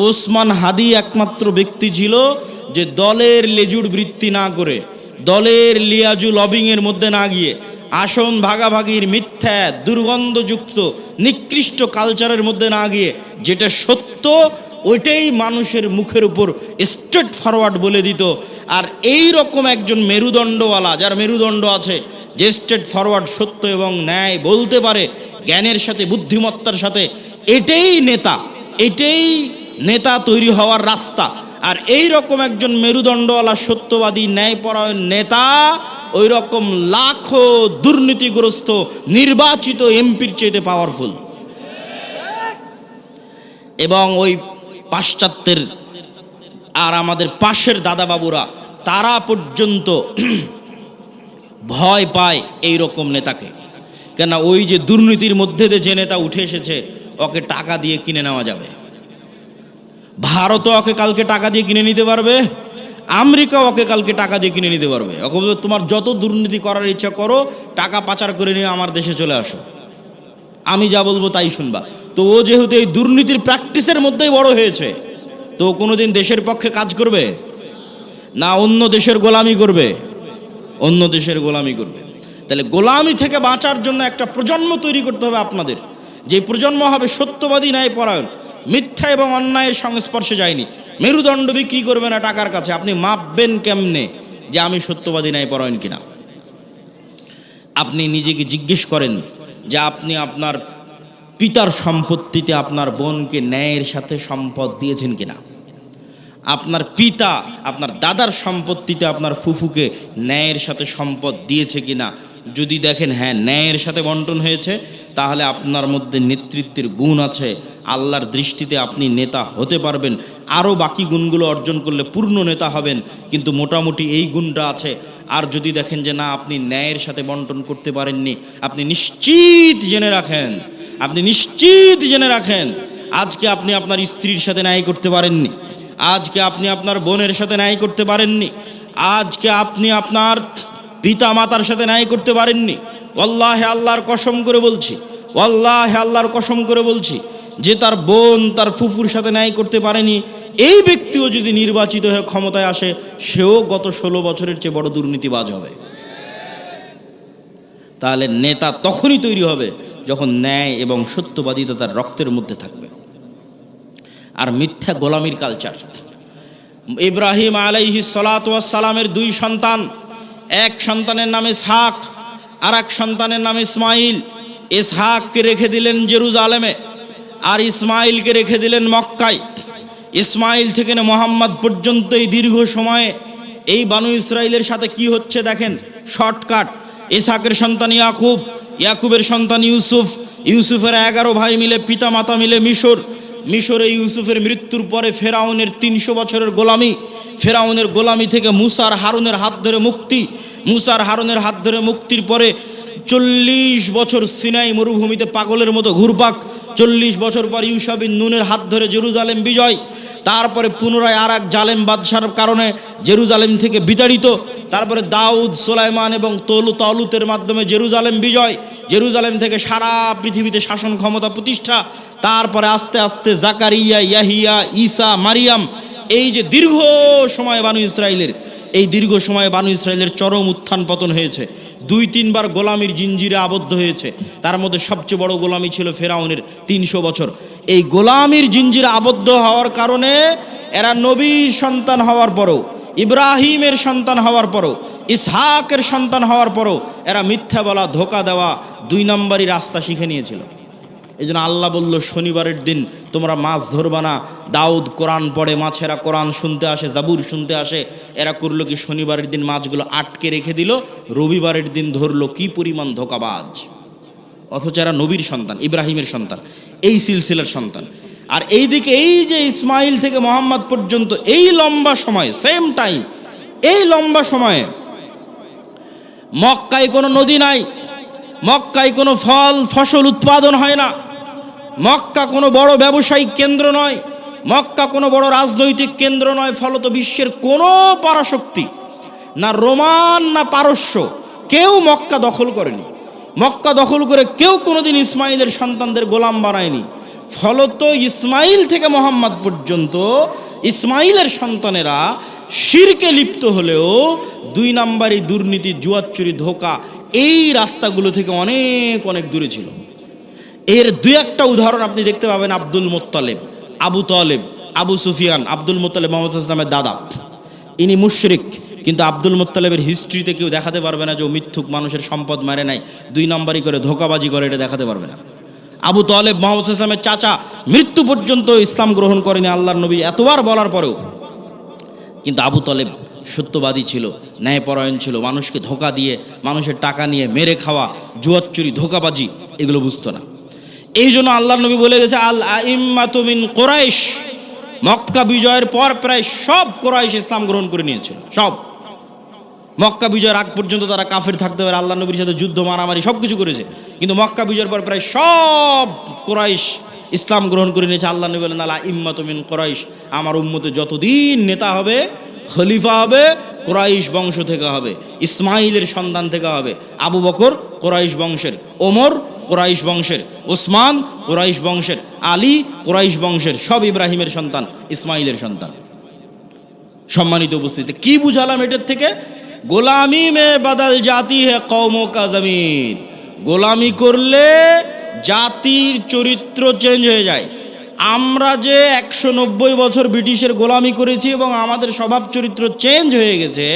ওসমান হাদি একমাত্র ব্যক্তি ছিল যে দলের লেজুর বৃত্তি না করে, দলের লিয়াজু লবিংয়ের মধ্যে না গিয়ে, আসন ভাগাভাগির মিথ্যা দুর্গন্ধযুক্ত নিকৃষ্ট কালচারের মধ্যে না গিয়ে যেটা সত্য ওইটাই মানুষের মুখের উপর স্ট্রেট ফরওয়ার্ড বলে দিত। আর এই রকম একজন মেরুদণ্ডওয়ালা, যার মেরুদণ্ড আছে, যে স্ট্রেট ফরওয়ার্ড সত্য এবং ন্যায় বলতে পারে জ্ঞানের সাথে বুদ্ধিমত্তার সাথে, এটাই নেতা, এটাই নেতা তৈরি হওয়ার রাস্তা। আর এই রকম একজন মেরুদণ্ডওয়ালা সত্যবাদী ন্যায়পরায়ণ নেতা ওই রকম লাখো দুর্নীতিগ্রস্ত নির্বাচিত এমপির চেয়ে পাওয়ারফুল। এবং ওই পাশ্চাত্যের আর আমাদের পাশের দাদাবাবুরা তারা পর্যন্ত ভয় পায় এই রকম নেতাকে। কেন? ওই যে দুর্নীতির মধ্যে দিয়ে যে নেতা উঠে এসেছে, ওকে টাকা দিয়ে কিনে নেওয়া যাবে। ভারতও ওকে কালকে টাকা দিয়ে কিনে নিতে পারবে, আমেরিকা ওকে কালকে টাকা দিয়ে কিনে নিতে পারবে। ওকে তোমার যত দুর্নীতি করার ইচ্ছা করো, টাকা পাচার করে নিয়ে আমার দেশে চলে আসো, আমি যা বলবো তাই শুনবা। তো ও যেহেতু এই দুর্নীতির প্র্যাকটিসের মধ্যেই বড় হয়েছে, তো কোনোদিন দেশের পক্ষে কাজ করবে না, অন্য দেশের গোলামি করবে, অন্য দেশের গোলামি করবে। তাহলে গোলামি থেকে বাঁচার জন্য একটা প্রজন্ম তৈরি করতে হবে আপনাদের, যে প্রজন্ম হবে সত্যবাদী ন্যায়পরায়ণ, মিথ্যা এবং অন্যায়ের সংস্পর্শে যায়নি। মেরুদণ্ড বিক্রি করবে না টাকার কাছে। আপনি মাপবেন কেমনে যে আমি সত্যবাদী ন্যায়পরায়ণ কিনা? আপনি নিজেকে জিজ্ঞেস করেন যে আপনি আপনার পিতার সম্পত্তিতে আপনার বোনকে ন্যায়ের সাথে সম্পদ দিয়েছেন কিনা? আপনার পিতা আপনার দাদার সম্পত্তিতে আপনার ফুফুকে ন্যায়ের সাথে সম্পদ দিয়েছে কিনা? যদি দেখেন হ্যাঁ ন্যায়ের সাথে বন্টন হয়েছে, তাহলে আপনার মধ্যে নেতৃত্বের গুণ আছে, আল্লাহর দৃষ্টিতে আপনি নেতা হতে পারবেন। আরও বাকি গুণগুলো অর্জন করলে পূর্ণ নেতা হবেন, কিন্তু মোটামুটি এই গুণটা আছে। আর যদি দেখেন যে না, আপনি ন্যায়ের সাথে বন্টন করতে পারেননি, আপনি নিশ্চিত জেনে রাখেন, আপনি নিশ্চিত জেনে রাখেন আজকে আপনি আপনার স্ত্রীর সাথে ন্যায় করতে পারেননি, আজকে আপনি আপনার বোনের সাথে ন্যায় করতে পারেননি, আজকে আপনি আপনার পিতা মাতার সাথে ন্যায় করতে পারেননি। ওয়াল্লাহি আল্লাহর কসম করে বলছি, ওয়াল্লাহি আল্লাহর কসম করে বলছি, যে তার বোন তার ফুফুর সাথে ন্যায় করতে পারেনি, এই ব্যক্তিও যদি নির্বাচিত হয়ে ক্ষমতায় আসে, সেও গত 16 বছরের চেয়ে বড় দুর্নীতিবাজ হবে। তাহলে নেতা তখনই তৈরি হবে যখন ন্যায় এবং সত্যবাদিতা তার রক্তের মধ্যে থাকবে। আর মিথ্যা গোলামির কালচার। ইব্রাহিম আলাইহিস সালাতু ওয়াস সালামের 2 সন্তান, এক সন্তানের নাম ইসহাক, আর এক সন্তানের নাম ইসমাইল। ইসহাককে রেখে দিলেন জেরুজালেমে, আর ইসমাইলকে রেখে দিলেন মক্কায়। ইসমাইল থেকে মুহাম্মদ পর্যন্ত এই দীর্ঘ সময়ে এই বানু ইসরাইলের সাথে কি হচ্ছে দেখেন, শর্টকাট। ইসহাকের সন্তান ইয়াকুব, ইয়াকুবের সন্তান ইউসুফ, ইউসুফের 11 ভাই মিলে, পিতা মাতা মিলে মিশর। মিশরে ইউসুফের মৃত্যুর পরে ফেরাউনের 300 বছরের গোলামি, ফেরাউনের গোলামি থেকে মুসার হারুনের হাত ধরে মুক্তি, মুসার হারুনের হাত ধরে মুক্তির পরে 40 বছর সিনাই মরুভূমিতে পাগলের মতো ঘুরপাক, 40 বছর পর ইউশা বিন নুনের হাত ধরে জেরুজালেম বিজয়, তারপরে পুনরায় আর এক জালেম বাদশার কারণে জেরুজালেম থেকে বিতাড়িত, তারপরে দাউদ, সুলাইমান এবং তালুতের মাধ্যমে জেরুজালেম বিজয়, জেরুজালেম থেকে সারা পৃথিবীতে শাসন ক্ষমতা প্রতিষ্ঠা, তারপরে আস্তে আস্তে জাকারিয়া, ইয়াহিয়া, ঈসা, মারিয়াম। এই যে দীর্ঘ সময় বানু ইসরাইলের, এই দীর্ঘ সময়ে বানু ইসরাইলের চরম উত্থান পতন হয়েছে। 2-3 বার গোলামির জিঞ্জিরে আবদ্ধ হয়েছে। তার মধ্যে সবচেয়ে বড় গোলামি ছিল ফেরাউনের 300 বছর। এই গোলামির জিঞ্জিরে আবদ্ধ হওয়ার কারণে এরা নবীর সন্তান হওয়ার পরও, ইব্রাহিমের সন্তান হওয়ার পরও, ইসহাকের সন্তান হওয়ার পরও এরা মিথ্যা বলা, ধোকা দেওয়া, 2 নম্বরই রাস্তা শিখে নিয়েছিল। এই জন্য আল্লাহ বলল, শনিবারের দিন তোমরা মাছ ধরবা না। দাউদ কোরআন পড়ে, মাছেরা কোরআন শুনতে আসে, জাবুর শুনতে আসে। এরা করলো কি, শনিবারের দিন মাছগুলো আটকে রেখে দিল, রবিবারের দিন ধরলো। কি পরিমাণ ধোকাবাজ! অথচ এরা নবীর সন্তান, ইব্রাহিমের সন্তান, এই সিলসিলার সন্তান। আর এইদিকে এই যে ইসমাইল থেকে মুহাম্মদ পর্যন্ত এই লম্বা সময়, সেম টাইম, এই লম্বা সময়ে মক্কায় কোনো নদী নাই, মক্কায় কোনো ফল ফসল উৎপাদন হয় না, মক্কা কোনো বড় ব্যবসায়িক কেন্দ্র নয়, মক্কা কোনো বড় রাজনৈতিক কেন্দ্র নয়। ফলত বিশ্বের কোনো পরাশক্তি, না রোমান না পারস্য, কেউ মক্কা দখল করেনি। মক্কা দখল করে কেউ কোনোদিন ইসমাইলের সন্তানদের গোলাম বানায়নি। ফলত ইসমাইল থেকে মোহাম্মদ পর্যন্ত ইসমাইলের সন্তানেরা শিরকে লিপ্ত হলেও 2 নাম্বারই দুর্নীতি, জুয়াচুরি, ধোঁকা এই রাস্তাগুলো থেকে অনেক অনেক দূরে ছিল। এর 2-1টা উদাহরণ আপনি দেখতে পাবেন। Abdul Muttalib, Abu Taleb, Abu Sufian. Abdul Muttalib Muhammad সাল্লাল্লাহু আলাইহি ওয়াসাল্লামের দাদা, ইনি মুশরিক, কিন্তু আব্দুল মুত্তালিবের হিস্ট্রিতে কেউ দেখাতে পারবে না যে ও মিথ্যুক, মানুষের সম্পদ মারে নাই, 2 নাম্বারই করে ধোঁকাবাজি করে, এটা দেখাতে পারবে না। আবু তালেব মুহাম্মদ সাল্লাল্লাহু আলাইহি ওয়াসাল্লামের চাচা, মৃত্যু পর্যন্ত ইসলাম গ্রহণ করেনি আল্লাহর নবী এতবার বলার পরেও, কিন্তু আবু তালেব সত্যবাদী ছিল, ন্যায়পরায়ণ ছিল, মানুষকে ধোঁকা দিয়ে, মানুষের টাকা নিয়ে মেরে খাওয়া, জুয়াচুরি, ধোঁকাবাজি এগুলো বুঝতো না। এই জন্য আল্লাহর নবী বলে গেছে, আল আইম্মাতু মিন কুরাইশ, মক্কা বিজয়ের পর প্রায় সব কুরাইশ ইসলাম গ্রহণ করে নিয়েছিল। সব মক্কা বিজয়ের আগ পর্যন্ত তারা কাফের থাকতে পারে, আল্লাহ নবীর সাথে যুদ্ধ, মারামারি সব কিছু করেছে, কিন্তু মক্কা বিজয়ের পর প্রায় সব কুরাইশ ইসলাম গ্রহণ করে নিয়েছে। আল্লাহ নবী বলেন, আল আইম্মাতু মিন কুরাইশ, আমার উম্মতে যতদিন নেতা হবে, খলিফা হবে, কুরাইশ বংশ থেকে হবে, ইসমাইলের সন্তান থেকে হবে। আবু বকর কুরাইশ বংশের, ওমর কুরাইশ বংশের, উসমান কুরাইশ বংশের, আলী কুরাইশ বংশের, সব ইব্রাহিমের সন্তান, ইসমাইলের সন্তান। সম্মানিত উপস্থিতি, কি বুঝালাম এটার থেকে? গোলামি মে বদল জাতি হে কওমো কা জমির, গোলামি করলে জাতির চরিত্র চেঞ্জ হয়ে যায়। আমরা যে 190 বছর ব্রিটিশের গোলামি করেছি এবং আমাদের স্বভাব চরিত্র চেঞ্জ হয়ে গেছে,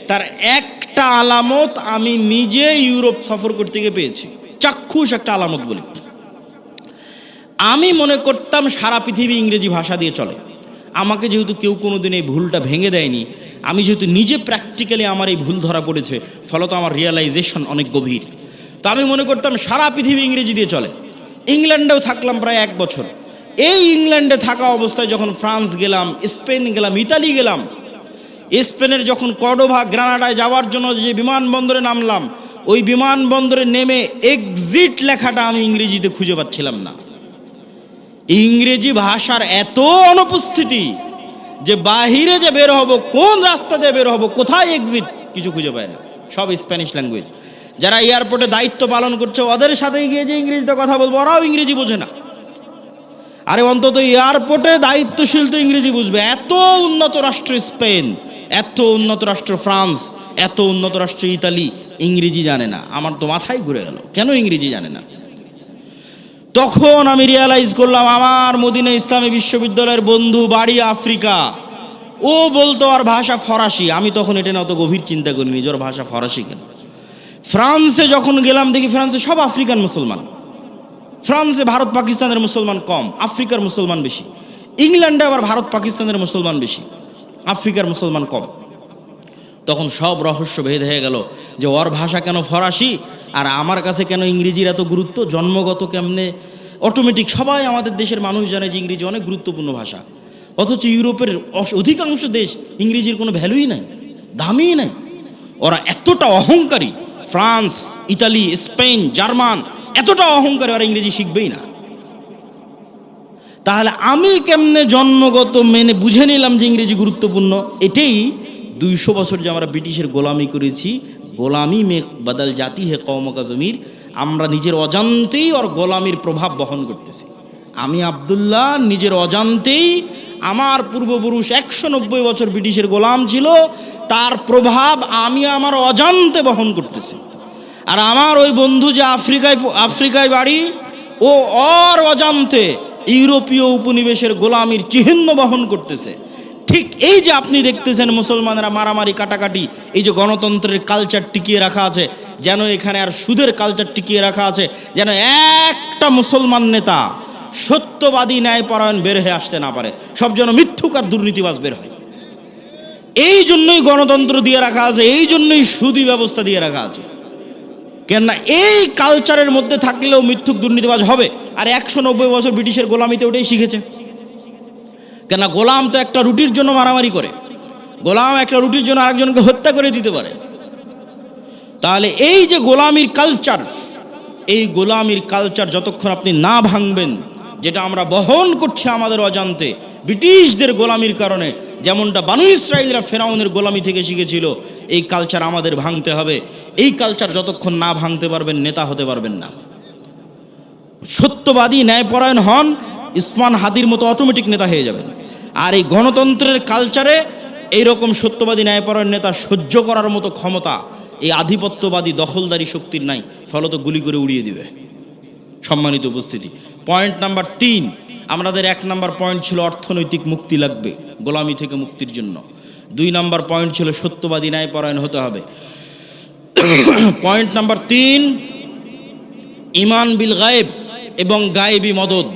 তার একটা আলামত আমি নিজে ইউরোপ সফর করতে গিয়ে পেয়েছি, চাক্ষুষ একটা আলামত বলি। আমি মনে করতাম সারা পৃথিবী ইংরেজি ভাষা দিয়ে চলে। আমাকে যেহেতু কেউ কোনোদিন এই ভুলটা ভেঙে দেয়নি, আমি যেহেতু নিজে প্র্যাকটিক্যালি আমার এই ভুল ধরা পড়েছে, ফলত আমার রিয়েলাইজেশন অনেক গভীর। তো আমি মনে করতাম সারা পৃথিবী ইংরেজি দিয়ে চলে। ইংল্যান্ডেও থাকলাম প্রায় 1 বছর। এই ইংল্যান্ডে থাকা অবস্থায় যখন ফ্রান্স গেলাম, স্পেন গেলাম, ইতালি গেলাম, স্পেনের যখন কর্ডোভা, গ্রানাডায় যাওয়ার জন্য যে বিমানবন্দরে নামলাম, ওই বিমানবন্দরে নেমে এক্সিট লেখাটা আমি ইংরেজিতে খুঁজে পাচ্ছিলাম না। ইংরেজি ভাষার এত অনুপস্থিতি যে বাহিরে যে বের হব, কোন রাস্তা দিয়ে বের হব, কোথায় এক্সিট, কিছু খুঁজে পায় না, সব স্প্যানিশ ল্যাঙ্গুয়েজ। যারা এয়ারপোর্টে দায়িত্ব পালন করছে, ওদের সাথে গিয়ে যে ইংরেজিতে কথা বলবো, ওরাও ইংরেজি বোঝে না। আরে অন্তত এয়ারপোর্টে দায়িত্বশীল তো ইংরেজি বুঝবে। এত উন্নত রাষ্ট্র স্পেন, এত উন্নত রাষ্ট্র ফ্রান্স, এত উন্নত রাষ্ট্র ইতালি, ইংরেজি জানে না। আমার তো মাথায় ঘুরে গেল, কেন ইংরেজি জানে না? তখন আমি রিয়ালাইজ করলাম, আমার মদিনা ইসলামী বিশ্ববিদ্যালয়ের বন্ধু, বাড়ি আফ্রিকা, ও বলতো আর ভাষা ফরাসি। আমি তখন এটা না অত গভীর চিন্তা করিনি যে ওর ভাষা ফরাসি কেন। ফ্রান্সে যখন গেলাম, দেখি ফ্রান্সে সব আফ্রিকান মুসলমান। ফ্রান্সে ভারত পাকিস্তানের মুসলমান কম, আফ্রিকার মুসলমান বেশি। ইংল্যান্ডে আবার ভারত পাকিস্তানের মুসলমান বেশি, আফ্রিকার মুসলমান কম। তখন সব রহস্য ভেদ হয়ে গেল যে ওর ভাষা কেন ফরাসি আর আমার কাছে কেন ইংরেজির এত গুরুত্ব, জন্মগত কেমনে অটোমেটিক। সবাই আমাদের দেশের মানুষ জানে যে ইংরেজি অনেক গুরুত্বপূর্ণ ভাষা, অথচ ইউরোপের অধিকাংশ দেশ ইংরেজির কোনো ভ্যালুই নাই, দামই নাই। ওরা এতটা অহংকারী, ফ্রান্স, ইতালি, স্পেন, জার্মান এতটা অহংকারী, ওরা ইংরেজি শিখবেই না। তাহলে আমি কেমনে জন্মগত মেনে বুঝে নিলাম যে ইংরেজি গুরুত্বপূর্ণ? এটাই 200 বছর যে আমরা ব্রিটিশের গোলামি করেছি, গোলামি মে বদল জাতি হে কওমো কা জমির, আমরা নিজের অজান্তেই ওর গোলামির প্রভাব বহন করতেছি। আমি আব্দুল্লাহ নিজের অজান্তেই, আমার পূর্বপুরুষ 190 বছর ব্রিটিশের গোলাম ছিল, তার প্রভাব আমি আমার অজান্তে বহন করতেছি। আর আমার ওই বন্ধু যে আফ্রিকায় বাড়ি, ও ওর অজান্তে ইউরোপীয় উপনিবেশের গোলামির চিহ্ন বহন করতেছে। ঠিক এই যে আপনি দেখতেছেন মুসলমানেরা মারামারি, কাটাকাটি, এই যে গণতন্ত্রের কালচার টিকিয়ে রাখা আছে, যেন এখানে আর সুদের কালচার টিকিয়ে রাখা আছে, যেন একটা মুসলমান নেতা সত্যবাদী, ন্যায়পরায়ণ বের হয়ে আসতে না পারে, সব যেন মিথ্যুক আর দুর্নীতিবাজ বের হয়। এই জন্যই গণতন্ত্র দিয়ে রাখা আছে, এই জন্যই সুদী ব্যবস্থা দিয়ে রাখা আছে। কেননা এই কালচারের মধ্যে থাকলেও মিথ্যুক দুর্নীতিবাজ হবে। আর 190 বছর ব্রিটিশের গোলামিতে ওটাই শিখেছে। কেননা গোলাম তো একটা রুটির জন্য মারামারি করে, গোলাম একটা রুটির জন্য আরেকজনকে হত্যা করে দিতে পারে। তাহলে এই যে গোলামির কালচার, এই গোলামির কালচার যতক্ষণ আপনি না ভাঙবেন, যেটা আমরা বহন করছি আমাদের অজান্তে ব্রিটিশদের গোলামির কারণে, যেমনটা বানু ইসরাইলরা ফেরাউনের গোলামি থেকে শিখেছিল, এই কালচার আমাদের ভাঙতে হবে। এই কালচার যতক্ষণ না ভাঙতে পারবেন, নেতা হতে পারবেন না। সত্যবাদী, ন্যায়পরায়ণ হন, ইসমান হাদির মতো অটোমেটিক নেতা হয়ে যাবেন। আর এই গণতন্ত্রের কালচারে এইরকম সত্যবাদী ন্যায়পরায়ণ নেতা সহ্য করার মতো ক্ষমতা এই আধিপত্যবাদী দখলদারি শক্তির নাই, ফলত গুলি করে উড়িয়ে দিবে। সম্মানিত উপস্থিতি, পয়েন্ট নাম্বার 3, আমাদের 1 নাম্বার পয়েন্ট ছিল অর্থনৈতিক মুক্তি লাগবে গোলামি থেকে মুক্তির জন্য। 2 নাম্বার পয়েন্ট ছিল সত্যবাদী ন্যায়পরায়ণ হতে হবে। পয়েন্ট নাম্বার 3, ইমান বিল গায়েব এবং গায়েবী মদদ।